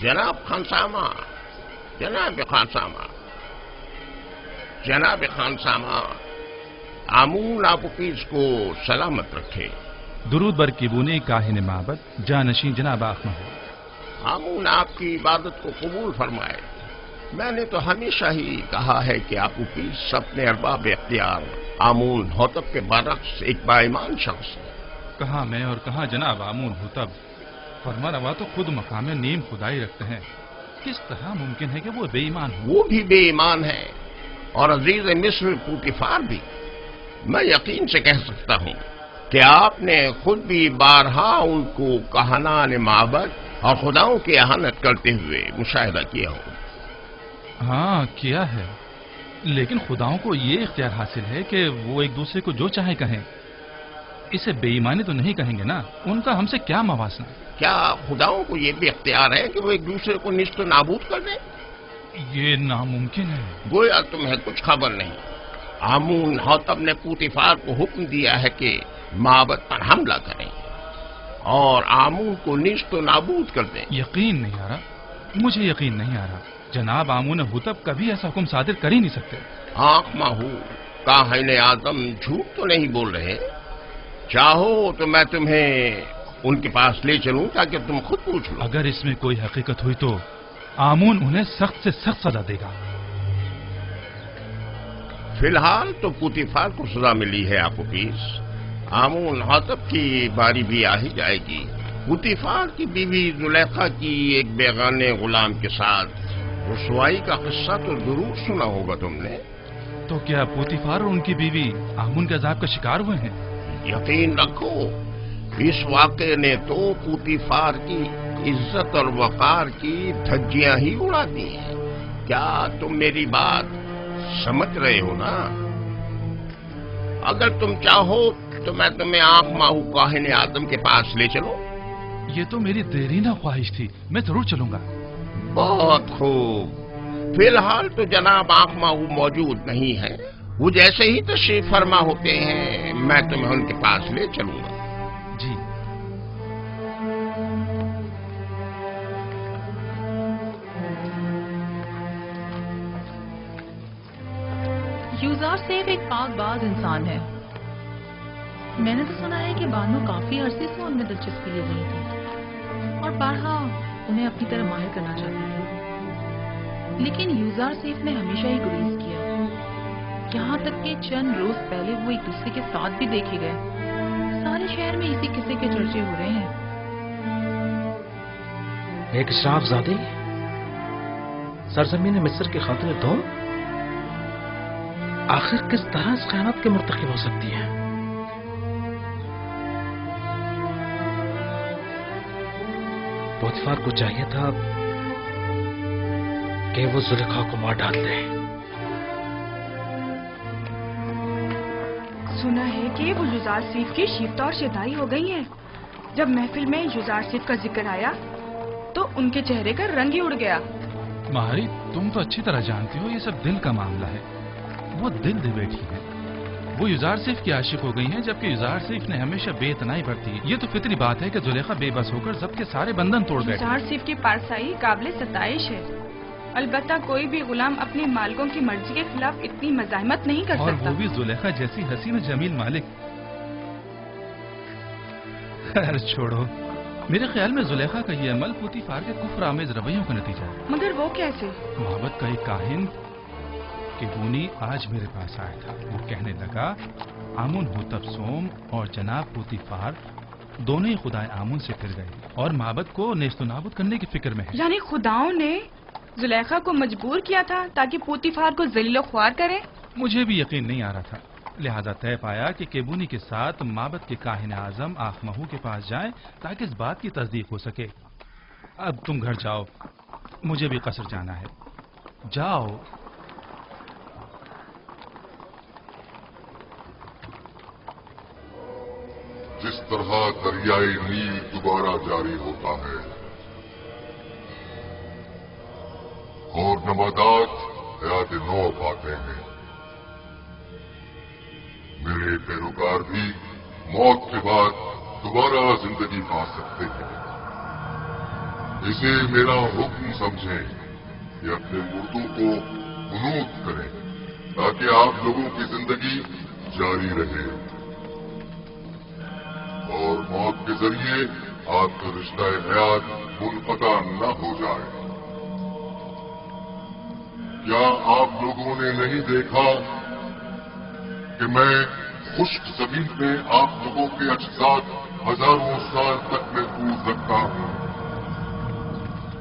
جناب خانسامہ، جناب خانسامہ، جناب خانسامہ، آمون آپوکیس کو سلامت رکھے۔ درود بر کیبونی کاہن معبد جانشین جناب آخمہو۔ آمون آپ کی عبادت کو قبول فرمائے۔ میں نے تو ہمیشہ ہی کہا ہے کہ آپوکیس اپنے ارباب اختیار آمون ہوتب کے برعکس ایک با ایمان شخص ہے۔ کہاں میں اور کہاں جناب آمون ہوتب، فرما روا تو خود مقام نیم خدائی رکھتے ہیں، کس طرح ممکن ہے کہ وہ بے ایمان ہو؟ وہ بھی بے ایمان ہے اور عزیز مصر پوتیفار بھی۔ میں یقین سے کہہ سکتا ہوں کہ آپ نے خود بھی بارہا ان کو کہنان معبد اور خداؤں کی اہانت کرتے ہوئے مشاہدہ کیا ہو۔ ہاں کیا ہے، لیکن خداؤں کو یہ اختیار حاصل ہے کہ وہ ایک دوسرے کو جو چاہے کہیں، اسے بے ایمانی تو نہیں کہیں گے نا، ان کا ہم سے کیا موازنہ؟ کیا خداؤں کو یہ بھی اختیار ہے کہ وہ ایک دوسرے کو نیست و نابود کر دیں؟ یہ ناممکن ہے۔ گویا تمہیں کچھ خبر نہیں۔ آمون ہوتب نے پوتیفار کو حکم دیا ہے کہ معبد پر حملہ کریں اور آمون کو نیست و نابود کر دیں۔ یقین نہیں آ رہا، مجھے یقین نہیں آ رہا، جناب آمون ہوتب کبھی ایسا حکم صادر کر ہی نہیں سکتے۔ آنکھ ماہو کاہن اعظم جھوٹ تو نہیں بول رہے؟ چاہو تو میں تمہیں ان کے پاس لے چلوں تاکہ تم خود پوچھ لو۔ اگر اس میں کوئی حقیقت ہوئی تو آمون انہیں سخت سے سخت سزا دے گا۔ فی الحال تو پوتیفار کو سزا ملی ہے آپوکیس، آمون ہوتب کی باری بھی آ ہی جائے گی۔ پوتیفار کی بیوی زلیخا کی ایک بیگانے غلام کے ساتھ رسوائی کا قصہ تو ضرور سنا ہوگا تم نے۔ تو کیا پوتیفار اور ان کی بیوی آمون کے عذاب کا شکار ہوئے ہیں؟ یقین رکھو، اس واقعے نے تو پوتیفار کی عزت اور وقار کی دھجیاں ہی اڑا دی ہیں۔ کیا تم میری بات سمجھ رہے ہو نا؟ اگر تم چاہو تو میں تمہیں آنکھ ماہو کاہن اعظم کے پاس لے چلوں۔ یہ تو میری دیرینہ خواہش تھی، میں ضرور چلوں گا۔ بہت خوب، فی الحال تو جناب آنکھ ماہو موجود نہیں ہے، وہ جیسے ہی تشریف فرما ہوتے ہیں میں تمہیں ان کے پاس لے چلوں گا۔ جی۔ یوزار سیف ایک پاک باز انسان ہے۔ میں نے تو سنا ہے کہ بانو کافی عرصے سے ان میں دلچسپی لے رہی تھی اور بارہا انہیں اپنی طرح ماہر کرنا چاہتی تھی، لیکن یوزار سیف نے ہمیشہ ہی گریز کیا، یہاں تک کہ چند روز پہلے وہ ایک دوسرے کے ساتھ بھی دیکھے گئے۔ سارے شہر میں اسی قصے کے چرچے ہو رہے ہیں۔ ایک اشراف زادی سرزمین مصر کے خاطر دوم، آخر کس طرح اس خیانت کے مرتکب ہو سکتی ہے؟ پوتیفار کو چاہیے تھا کہ وہ زلیخا کو مار ڈال دے۔ سنا ہے کہ وہ یوزار سیف کی شیفتہ اور شدائی ہو گئی ہیں۔ جب محفل میں یوزار سیف کا ذکر آیا تو ان کے چہرے کا رنگ ہی اڑ گیا۔ مہاری، تم تو اچھی طرح جانتی ہو یہ سب دل کا معاملہ ہے، وہ دل دے بیٹھی ہے، وہ یوزار سیف کی عاشق ہو گئی ہیں، جبکہ یوزار سیف نے ہمیشہ بے اتنائی برتی ہے۔ یہ تو فطری بات ہے کہ زلیخا بے بس ہو کر ضبط کے سارے بندھن توڑ بیٹھے۔ یوزار سیف کی پارسائی قابل ستائش ہے، البتہ کوئی بھی غلام اپنے مالکوں کی مرضی کے خلاف اتنی مزاحمت نہیں کر اور سکتا۔ وہ بھی زلیخا جیسی حسین و جمیل مالک۔ خیر چھوڑو، میرے خیال میں زلیخا کا یہ عمل پوتیفار کے کفر آمیز رویوں کا نتیجہ ہے۔ مگر وہ کیسے؟ محبت کا ایک کاہن کیبونی آج میرے پاس آیا تھا، وہ کہنے لگا آمون ہوتب سوم اور جناب پوتیفار دونوں ہی خدائے آمون سے پھر گئے اور معبد کو نیست و نابود کرنے کی فکر میں ہے۔ یعنی خداؤں نے زلیخا کو مجبور کیا تھا تاکہ پوتیفار کو ذلیل و خوار کرے؟ مجھے بھی یقین نہیں آ رہا تھا، لہذا طے پایا کہ کیبونی کے ساتھ معبد کے کاہن اعظم آخمہو کے پاس جائیں تاکہ اس بات کی تصدیق ہو سکے۔ اب تم گھر جاؤ، مجھے بھی قصر جانا ہے، جاؤ۔ جس طرح دریائے نیل دوبارہ جاری ہوتا ہے اور نباتات حیات نو پاتے ہیں، میرے پیروکار بھی موت کے بعد دوبارہ زندگی پا سکتے ہیں۔ اسے میرا حکم سمجھیں کہ اپنے مردوں کو قنوت کریں تاکہ آپ لوگوں کی زندگی جاری رہے اور موت کے ذریعے آپ کا رشتہ حیات منقطع نہ ہو جائے۔ کیا آپ لوگوں نے نہیں دیکھا کہ میں خشک زمین میں آپ لوگوں کے اجساد ہزاروں سال تک محفوظ رکھتا ہوں؟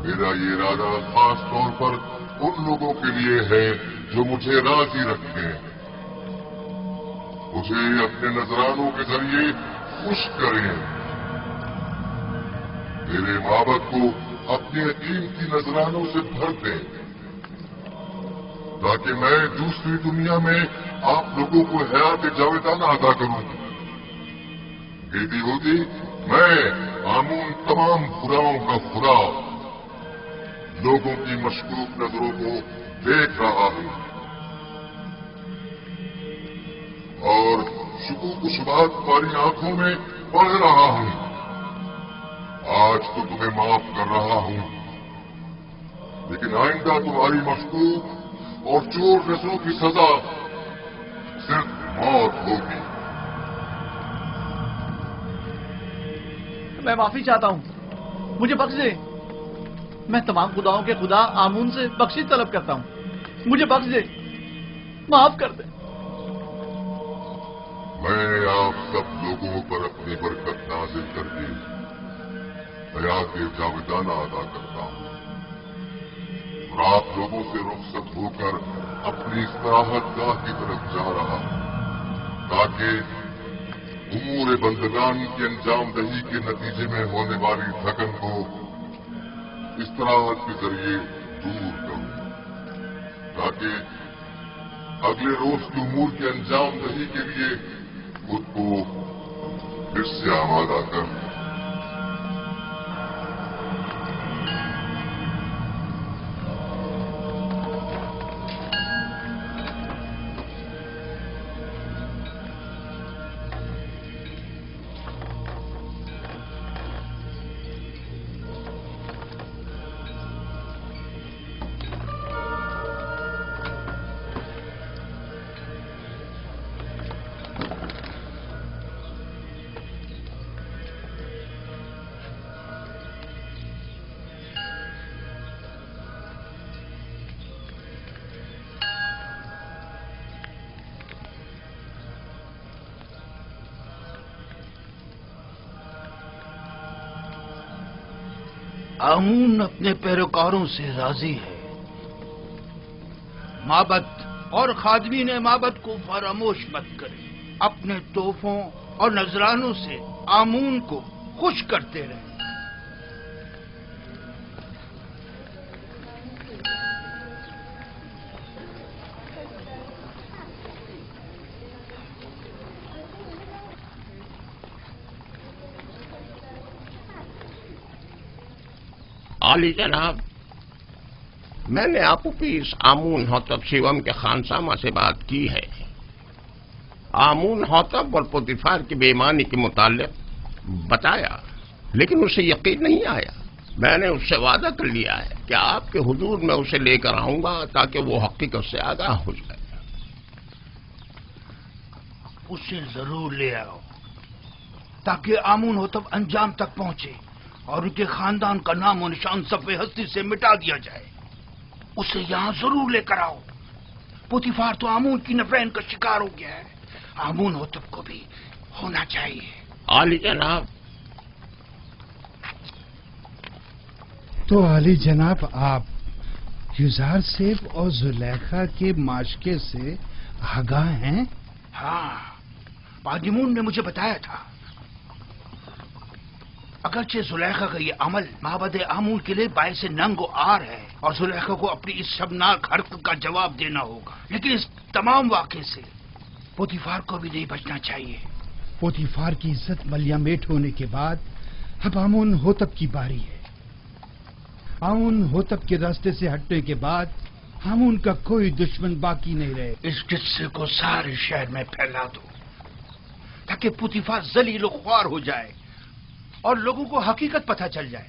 میرا یہ ارادہ خاص طور پر ان لوگوں کے لیے ہے جو مجھے راضی رکھیں، مجھے اپنے نذرانوں کے ذریعے خوش کریں، میرے معبد کو اپنے قیمتی نذرانوں سے بھر دیں تاکہ میں دوسری دنیا میں آپ لوگوں کو حیات جاویدانہ عطا کروں۔ بیٹی ہوتی میں آمون تمام خداؤں کا خدا لوگوں کی مشکوک نظروں کو دیکھ رہا ہوں اور شکوک و شبہات تمہاری آنکھوں میں پڑھ رہا ہوں۔ آج تو تمہیں معاف کر رہا ہوں، لیکن آئندہ تمہاری مشکوک اور چور نسلوں کی سزا صرف موت ہوگی۔ میں معافی چاہتا ہوں، مجھے بخش دے۔ میں تمام خداؤں کے خدا آمون سے بخشش طلب کرتا ہوں، مجھے بخش دے، معاف کر دے۔ میں آپ سب لوگوں پر اپنی برکت نازل کر کے حیات جاویدانہ ادا کرتا ہوں اور آپ لوگوں سے رخصت ہو کر اپنی استراحت گاہ کی طرف جا رہا ہوں تاکہ امور بندگان کی انجام دہی کے نتیجے میں ہونے والی تھکن کو استراحت کے ذریعے دور کروں، تاکہ اگلے روز کے امور کے انجام دہی کے لیے خود کو پھر سے آمادہ کروں۔ آمون اپنے پیروکاروں سے راضی ہے۔ معبد اور خادمین معبد کو فراموش مت کریں، اپنے تحفوں اور نذرانوں سے آمون کو خوش کرتے رہیں۔ عالی جناب، میں نے آپوپیس آمون ہوتب شیوم کے خانسامہ سے بات کی ہے۔ آمون ہوتب اور پوتیفار کی بے ایمانی کے متعلق بتایا، لیکن اسے یقین نہیں آیا۔ میں نے اس سے وعدہ کر لیا ہے کہ آپ کے حضور میں اسے لے کر آؤں گا تاکہ وہ حقیقت سے آگاہ ہو جائے۔ اسے ضرور لے آؤ تاکہ آمون ہوتب انجام تک پہنچے اور ان کے خاندان کا نام و نشان صفحہ ہستی سے مٹا دیا جائے۔ اسے یہاں ضرور لے کر آؤ۔ پوتیفار تو آمون کی نفرین کا شکار ہو گیا ہے، آمون ہوتب کو بھی ہونا چاہیے۔ عالی جناب، تو عالی جناب آپ یوزار سیب اور زلیخا کے معاشقے سے آگاہ ہیں؟ ہاں، پادیمون نے مجھے بتایا تھا۔ اگرچہ زلیخا کا یہ عمل معبد آمون کے لیے باعث ننگ و عار ہے اور زلیخا کو اپنی اس شرمناک حرکت کا جواب دینا ہوگا، لیکن اس تمام واقعے سے پوتیفار کو بھی نہیں بچنا چاہیے۔ پوتیفار کی عزت ملیامیٹ ہونے کے بعد اب آمون ہوتب کی باری ہے۔ آمون ہوتب کے راستے سے ہٹنے کے بعد آمون کا کوئی دشمن باقی نہیں رہے۔ اس قصے کو سارے شہر میں پھیلا دو تاکہ پوتیفار ذلیل و خوار ہو جائے اور لوگوں کو حقیقت پتہ چل جائے۔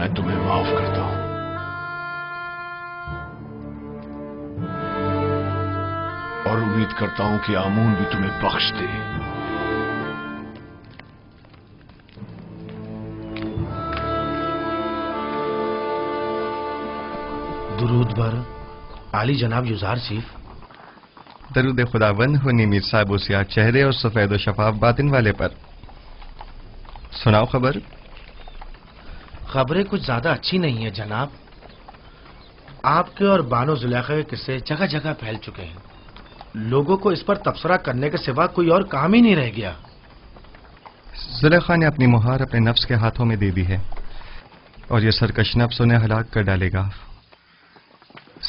میں تمہیں معاف کرتا ہوں. اور امید کرتا ہوں کہ آمون بھی تمہیں بخش دے. درود بر عالی جناب یوزار چیف. درود خداوند ہو میر صاحب و سیاہ چہرے اور سفید و شفاف باطن والے پر. سناؤ خبر. خبریں کچھ زیادہ اچھی نہیں ہیں جناب. آپ کے اور بانو زلیخا کے قصے جگہ جگہ پھیل چکے ہیں. لوگوں کو اس پر تبصرہ کرنے کے سوا کوئی اور کام ہی نہیں رہ گیا. زلیخا نے اپنی مہار اپنے نفس کے ہاتھوں میں دے دی ہے اور یہ سرکش نفس انہیں ہلاک کر ڈالے گا،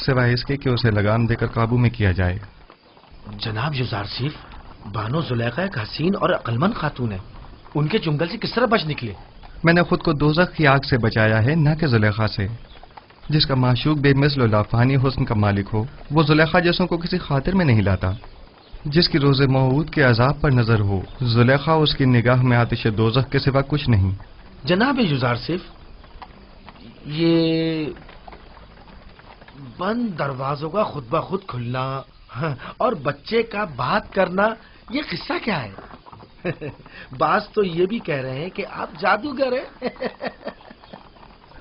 سوائے اس کے کہ اسے لگام دے کر قابو میں کیا جائے. جناب یوزار چیف، بانو زلیخا ایک حسین اور عقلمند خاتون ہے. ان کے چنگل سے کس طرح بچ نکلے؟ میں نے خود کو دوزخ کی آگ سے بچایا ہے، نہ کہ زلیخا سے. جس کا معشوق بے مثل و لافانی حسن کا مالک ہو وہ زلیخا جیسوں کو کسی خاطر میں نہیں لاتا. جس کی روز موعود کے عذاب پر نظر ہو، زلیخا اس کی نگاہ میں آتش دوزخ کے سوا کچھ نہیں. جناب یوزار چیف، یہ بند دروازوں کا خود بخود کھلنا اور بچے کا بات کرنا، یہ قصہ کیا ہے؟ بعض تو یہ بھی کہہ رہے ہیں کہ آپ جادوگر ہیں.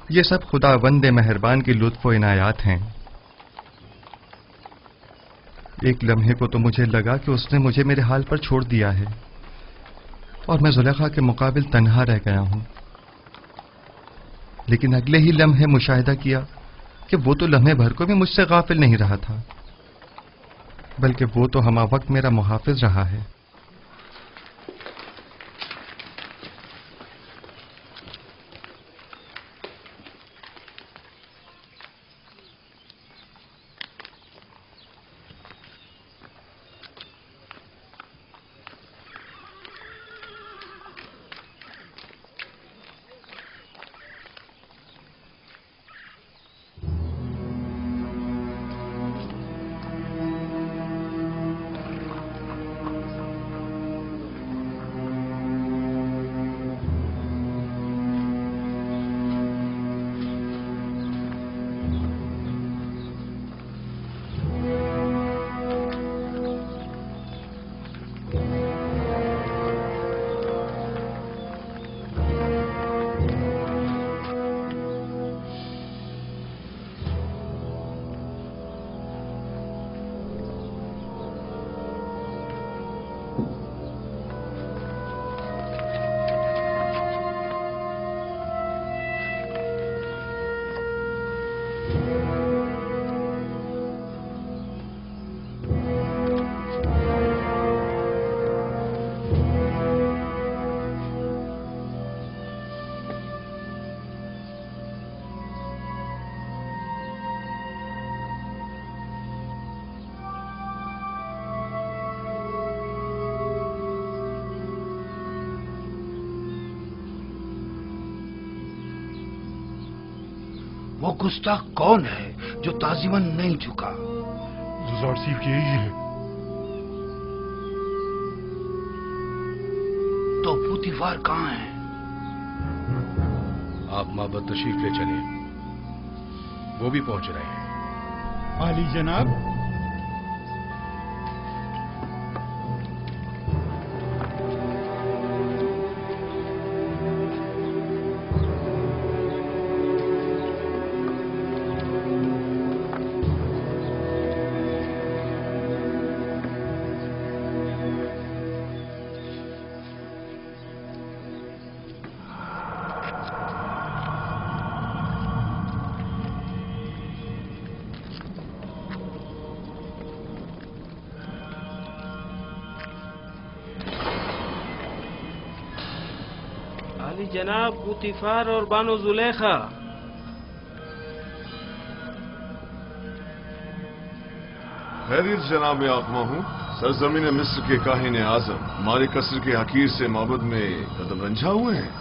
یہ سب خدا وند مہربان کی لطف و عنایات ہیں. ایک لمحے کو تو مجھے لگا کہ اس نے مجھے میرے حال پر چھوڑ دیا ہے اور میں زلیخا کے مقابل تنہا رہ گیا ہوں. لیکن اگلے ہی لمحے مشاہدہ کیا کہ وہ تو لمحے بھر کو بھی مجھ سے غافل نہیں رہا تھا، بلکہ وہ تو ہمہ وقت میرا محافظ رہا ہے. وہ گستاخ کون ہے جو تعظیماً نہیں جھکا؟ یوزار چیف یہی ہے. تو پوتیفار کہاں ہے؟ آپ معبد تشریف لے چلیں، وہ بھی پہنچ رہے ہیں. عالی جناب، جناب پوتیفار اور بانو زلیخا. خیریت جناب آتما ہوں. سرزمین مصر کے کاہن اعظم ہمارے قصر کے حقیر سے معبد میں قدم رنجھا ہوئے ہیں.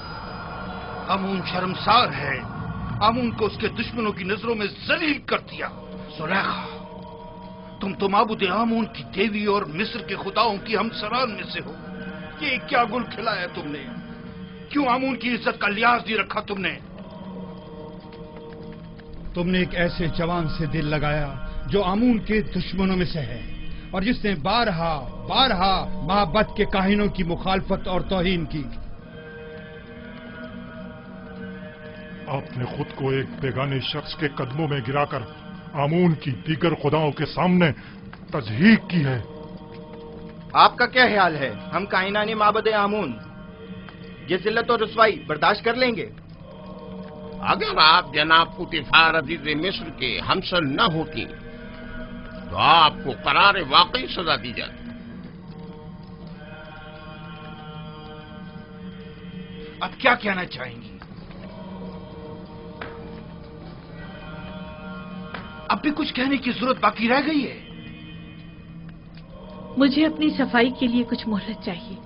آمون شرمسار ہے. آمون کو اس کے دشمنوں کی نظروں میں ذلیل کر دیا. زلیخا، تم تو معبود آمون کی دیوی اور مصر کے خداؤں کی ہمسران میں سے ہو. یہ کیا گل کھلایا تم نے؟ کیوں آمون کی عزت کا لحاظ نہیں رکھا تم نے؟ تم نے ایک ایسے جوان سے دل لگایا جو آمون کے دشمنوں میں سے ہے اور جس نے بارہا بارہا محبت کے کاہنوں کی مخالفت اور توہین کی. آپ نے خود کو ایک بیگانے شخص کے قدموں میں گرا کر آمون کی دیگر خداؤں کے سامنے تضحیق کی ہے. آپ کا کیا خیال ہے؟ ہم کائنانی معبد آمون یہ ذلت اور رسوائی برداشت کر لیں گے؟ اگر آپ جناب پوتیفار عزیز مصر کے ہمسر نہ ہوتی تو آپ کو قرار واقعی سزا دی جاتی. اب کیا کہنا چاہیں گی؟ اب بھی کچھ کہنے کی ضرورت باقی رہ گئی ہے؟ مجھے اپنی صفائی کے لیے کچھ مہلت چاہیے.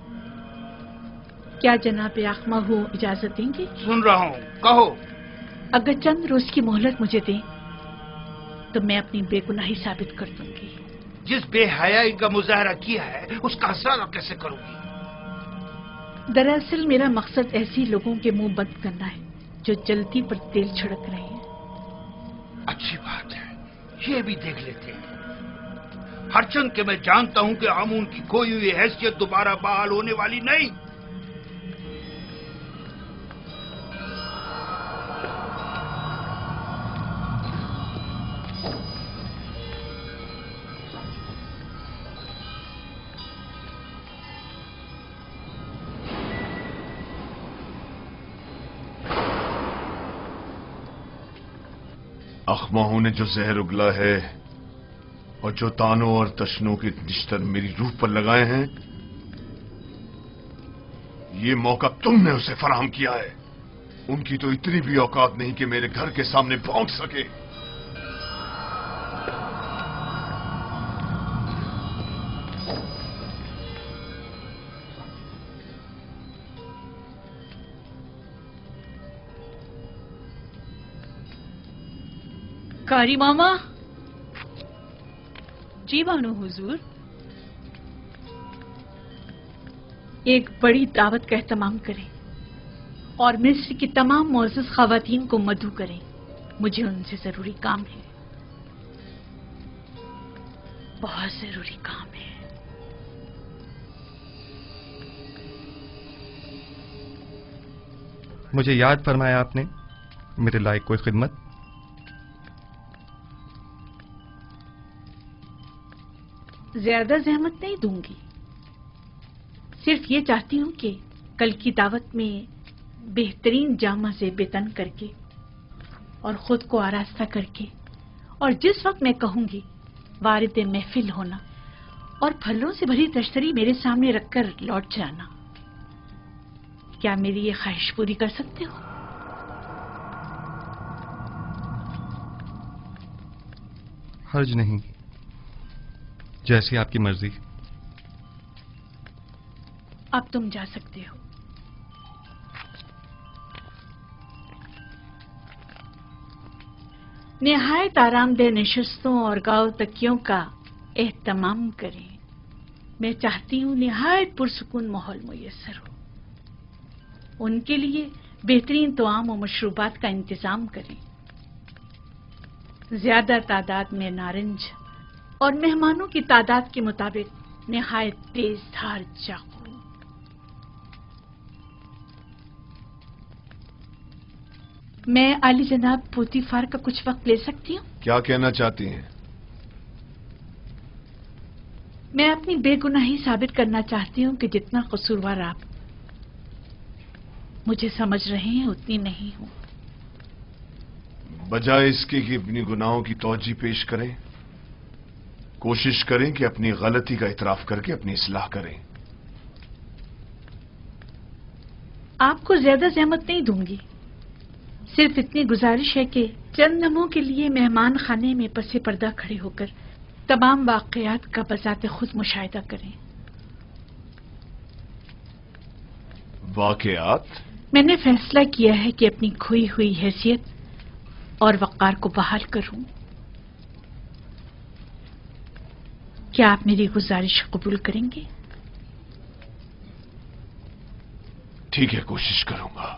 کیا جناب آخما ہو اجازت دیں گے؟ سن رہا ہوں، کہو. اگر چند روز کی مہلت مجھے دیں تو میں اپنی بے گناہی ثابت کر دوں گی. جس بے حیائی کا مظاہرہ کیا ہے اس کا ازالہ کیسے کروں گی؟ دراصل میرا مقصد ایسی لوگوں کے منہ بند کرنا ہے جو جلتی پر تیل چھڑک رہے ہیں. اچھی بات ہے، یہ بھی دیکھ لیتے ہیں. ہرچند کہ میں جانتا ہوں کہ آمون کی کھوئی ہوئی حیثیت دوبارہ بحال ہونے والی نہیں. اخماہوں نے جو زہر اگلا ہے اور جو تانوں اور تشنوں کے نشتر میری روح پر لگائے ہیں، یہ موقع تم نے اسے فراہم کیا ہے. ان کی تو اتنی بھی اوقات نہیں کہ میرے گھر کے سامنے بھونک سکے. کاری ماما. جی بانو حضور. ایک بڑی دعوت کا اہتمام کریں اور مصر کی تمام معزز خواتین کو مدعو کریں. مجھے ان سے ضروری کام ہے، بہت ضروری کام ہے. مجھے یاد فرمایا آپ نے میرے لائق کوئی خدمت؟ زیادہ زحمت نہیں دوں گی، صرف یہ چاہتی ہوں کہ کل کی دعوت میں بہترین جامہ سے بے تن کر کے اور خود کو آراستہ کر کے اور جس وقت میں کہوں گی وارد محفل ہونا اور پھلوں سے بھری تشتری میرے سامنے رکھ کر لوٹ جانا. کیا میری یہ خواہش پوری کر سکتے ہو؟ حرج نہیں، جیسی آپ کی مرضی. اب تم جا سکتے ہو. نہایت آرام دہ نشستوں اور گاؤ تکیوں کا اہتمام کریں. میں چاہتی ہوں نہایت پرسکون ماحول میسر ہو. ان کے لیے بہترین طعام و مشروبات کا انتظام کریں. زیادہ تعداد میں نارنج اور مہمانوں کی تعداد کے مطابق نہایت تیز دھار چاقو. میں عالی جناب پوتیفار کا کچھ وقت لے سکتی ہوں؟ کیا کہنا چاہتی ہیں؟ میں اپنی بے گناہی ثابت کرنا چاہتی ہوں کہ جتنا قصوروار آپ مجھے سمجھ رہے ہیں اتنی نہیں ہوں. بجائے اس کے کہ اپنی گناہوں کی توجہ پیش کریں، کوشش کریں کہ اپنی غلطی کا اعتراف کر کے اپنی اصلاح کریں. آپ کو زیادہ زحمت نہیں دوں گی، صرف اتنی گزارش ہے کہ چند لمحوں کے لیے مہمان خانے میں پس پردہ کھڑے ہو کر تمام واقعات کا بذات خود مشاہدہ کریں. واقعات؟ میں نے فیصلہ کیا ہے کہ اپنی کھوئی ہوئی حیثیت اور وقار کو بحال کروں. کیا آپ میری گزارش قبول کریں گے؟ ٹھیک ہے، کوشش کروں گا.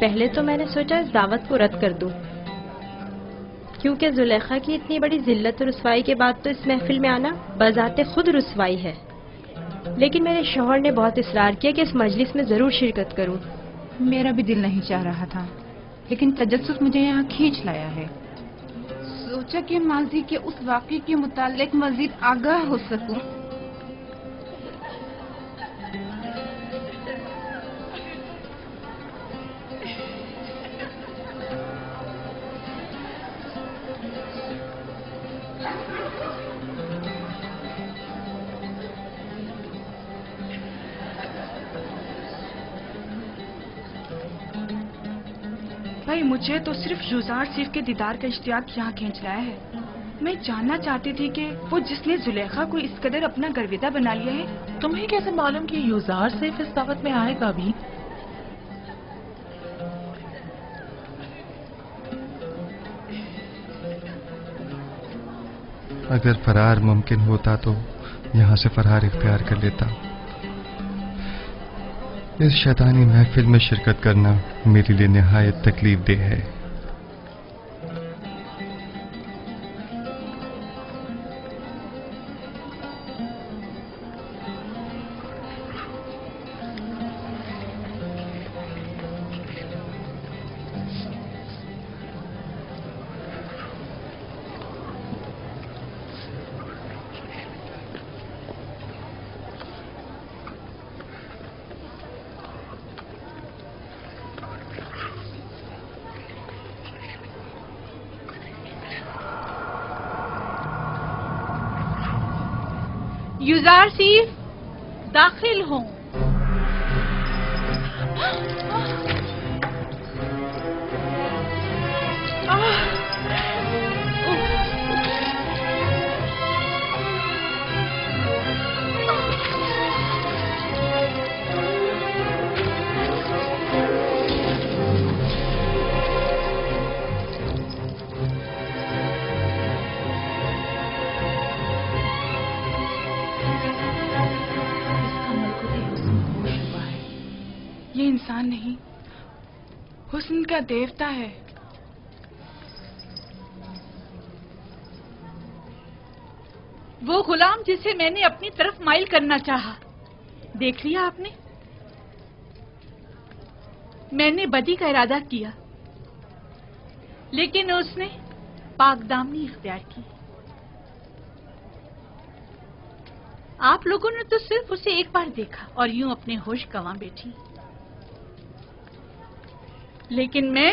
پہلے تو میں نے سوچا اس دعوت کو رد کر دوں، کیونکہ زلیخا کی اتنی بڑی ذلت و رسوائی کے بعد تو اس محفل میں آنا بذات خود رسوائی ہے، لیکن میرے شوہر نے بہت اصرار کیا کہ اس مجلس میں ضرور شرکت کروں۔ میرا بھی دل نہیں چاہ رہا تھا، لیکن تجسس مجھے یہاں کھینچ لایا ہے۔ سوچا کہ ماضی کے اس واقعے کے متعلق مزید آگاہ ہو سکوں۔ بھائی مجھے تو صرف یوزار سیف کے دیدار کا اشتیاق یہاں کھینچ لایا ہے۔ میں جاننا چاہتی تھی کہ وہ جس نے زلیخا کو اس قدر اپنا گرویدہ بنا لیا ہے، تمہیں کیسے معلوم کہ یوزار سیف اس دعوت میں آئے گا بھی؟ اگر فرار ممکن ہوتا تو یہاں سے فرار اختیار کر لیتا۔ اس شیطانی محفل میں شرکت کرنا میرے لیے نہایت تکلیف دہ ہے۔ یوزار سیف داخل ہوں۔ یہ انسان نہیں، حسن کا دیوتا ہے۔ وہ غلام جسے میں نے اپنی طرف مائل کرنا چاہا، دیکھ لیا آپ نے؟ میں نے بدی کا ارادہ کیا، لیکن اس نے پاک دامنی اختیار کی۔ آپ لوگوں نے تو صرف اسے ایک بار دیکھا اور یوں اپنے ہوش گنوا بیٹھی، لیکن میں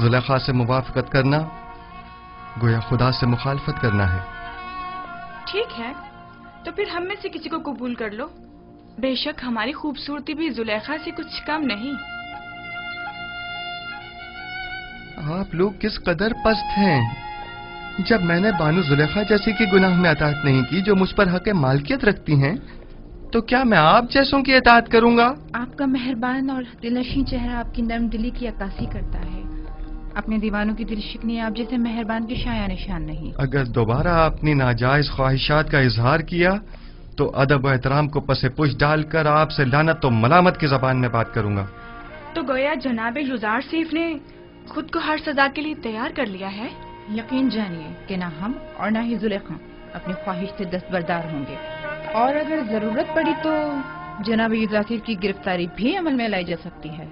زلیخا سے موافقت کرنا گویا خدا سے مخالفت کرنا ہے۔ ٹھیک ہے، تو پھر ہم میں سے کسی کو قبول کر لو۔ بے شک ہماری خوبصورتی بھی زلیخا سے کچھ کم نہیں۔ آپ لوگ کس قدر پست ہیں۔ جب میں نے بانو زلیخا جیسی کی گناہ میں اطاعت نہیں کی جو مجھ پر حق مالکیت رکھتی ہیں، تو کیا میں آپ جیسوں کی اطاعت کروں گا؟ آپ کا مہربان اور دلنشین چہرہ آپ کی نرم دلی کی عکاسی کرتا ہے۔ اپنے دیوانوں کی دل شکنی آپ جیسے مہربان کے شایع نشان نہیں۔ اگر دوبارہ اپنی ناجائز خواہشات کا اظہار کیا تو ادب و احترام کو پس پش ڈال کر آپ سے لعنت و ملامت کی زبان میں بات کروں گا۔ تو گویا جناب یوزار سیف نے خود کو ہر سزا کے لیے تیار کر لیا ہے۔ یقین جانیے کہ نہ ہم اور نہ ہی زلیخا اپنی خواہش سے دستبردار ہوں گے، اور اگر ضرورت پڑی تو جناب یوزار سیف کی گرفتاری بھی عمل میں لائی جا سکتی ہے۔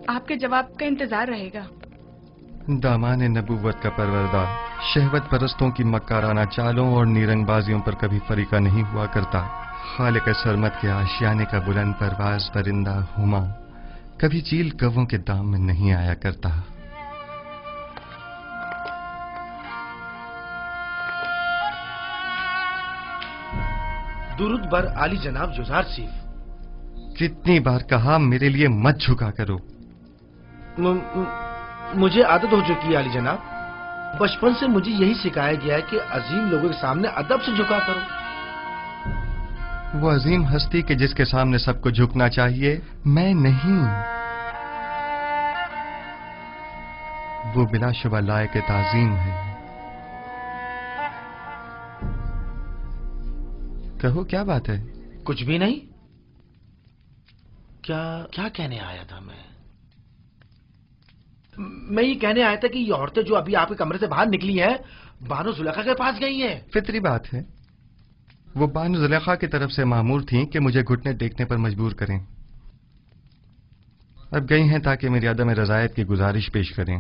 آپ کے جواب کا انتظار رہے گا۔ دامان نبوت کا پروردگار شہوت پرستوں کی مکارانہ چالوں اور نیرنگ بازیوں پر کبھی فریقہ نہیں ہوا کرتا۔ خالق سرمت کے آشیانے کا بلند پرواز پرندہ ہما کبھی چیل کووں کے دام میں نہیں آیا کرتا۔ درود بر عالی جناب یوزار سیف۔ کتنی بار کہا میرے لیے مت جھکا کرو۔ مجھے عادت ہو چکی ہے عالی جناب، بچپن سے مجھے یہی سکھایا گیا ہے کہ عظیم لوگوں کے سامنے ادب سے جھکا کرو۔ وہ عظیم ہستی کہ جس کے سامنے سب کو جھکنا چاہیے میں نہیں، وہ بلا شبہ لائق تعظیم ہے۔ کہو کیا بات ہے؟ کچھ بھی نہیں۔ کیا کہنے آیا تھا میں یہ کہنے آیا تھا کہ یہ عورتیں جو ابھی آپ کے کمرے سے باہر نکلی ہیں بانو زلیخا کے پاس گئی ہیں۔ فطری بات ہے، وہ بانو زلیخا کی طرف سے مامور تھیں کہ مجھے گھٹنے ٹیکنے پر مجبور کریں۔ اب گئی ہیں تاکہ میری عدم رضایت کی گزارش پیش کریں۔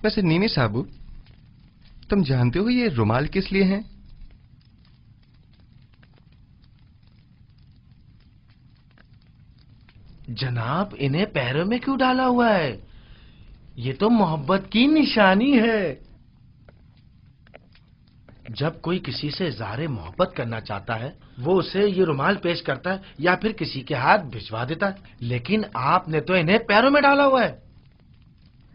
ویسے نیمی صاحب، تم جانتے ہو یہ رومال کس لیے ہیں؟ جناب انہیں پیروں میں کیوں ڈالا ہوا ہے؟ یہ تو محبت کی نشانی ہے۔ جب کوئی کسی سے اظہار محبت کرنا چاہتا ہے وہ اسے یہ رومال پیش کرتا ہے یا پھر کسی کے ہاتھ بھجوا دیتا ہے، لیکن آپ نے تو انہیں پیروں میں ڈالا ہوا ہے۔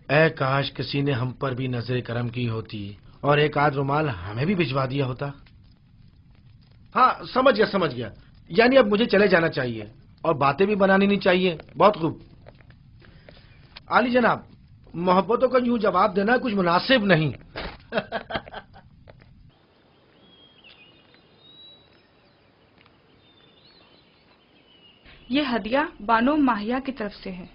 اے کاش کسی نے ہم پر بھی نظر کرم کی ہوتی اور ایک آدھ رومال ہمیں بھی بھجوا دیا ہوتا۔ ہاں سمجھ گیا، یعنی اب مجھے چلے جانا چاہیے اور باتیں بھی بنانی نہیں چاہیے۔ بہت خوب عالی جناب، محبتوں کا یوں جواب دینا کچھ مناسب نہیں۔ یہ ہدیہ بانو ماہیہ کی طرف سے ہے۔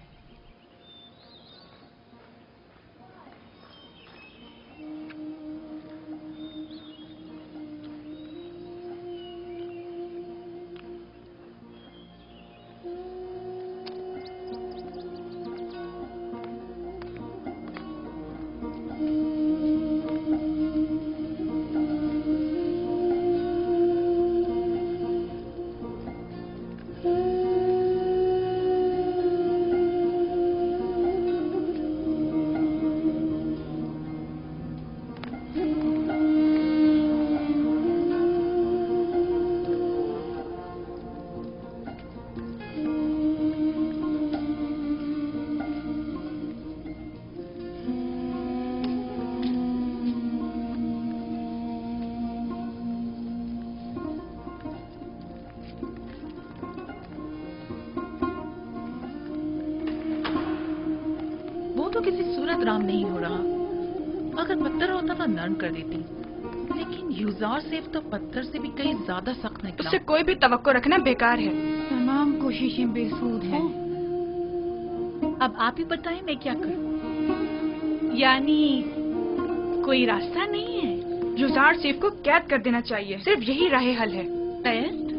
تو کسی صورت رام نہیں ہو رہا، اگر پتھر ہوتا تو نرم کر دیتی، لیکن یوزار سیف تو پتھر سے بھی کئی زیادہ سخت نکلا۔ اس سے کوئی بھی توقع رکھنا بیکار ہے۔ تمام کوششیں بے سود ہیں۔ اب آپ ہی بتائیں میں کیا کروں؟ یعنی کوئی راستہ نہیں ہے؟ یوزار سیف کو قید کر دینا چاہیے، صرف یہی راہ حل ہے۔ قید؟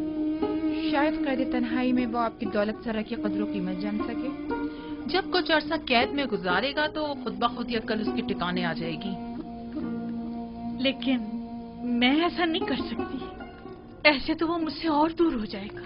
شاید قید تنہائی میں وہ آپ کی دولت سرا کی قدر و قیمت جان سکے۔ جب کچھ عرصہ قید میں گزارے گا تو خود بخود یہ عقل اس کے ٹھکانے آ جائے گی۔ لیکن میں ایسا نہیں کر سکتی، ایسے تو وہ مجھ سے اور دور ہو جائے گا۔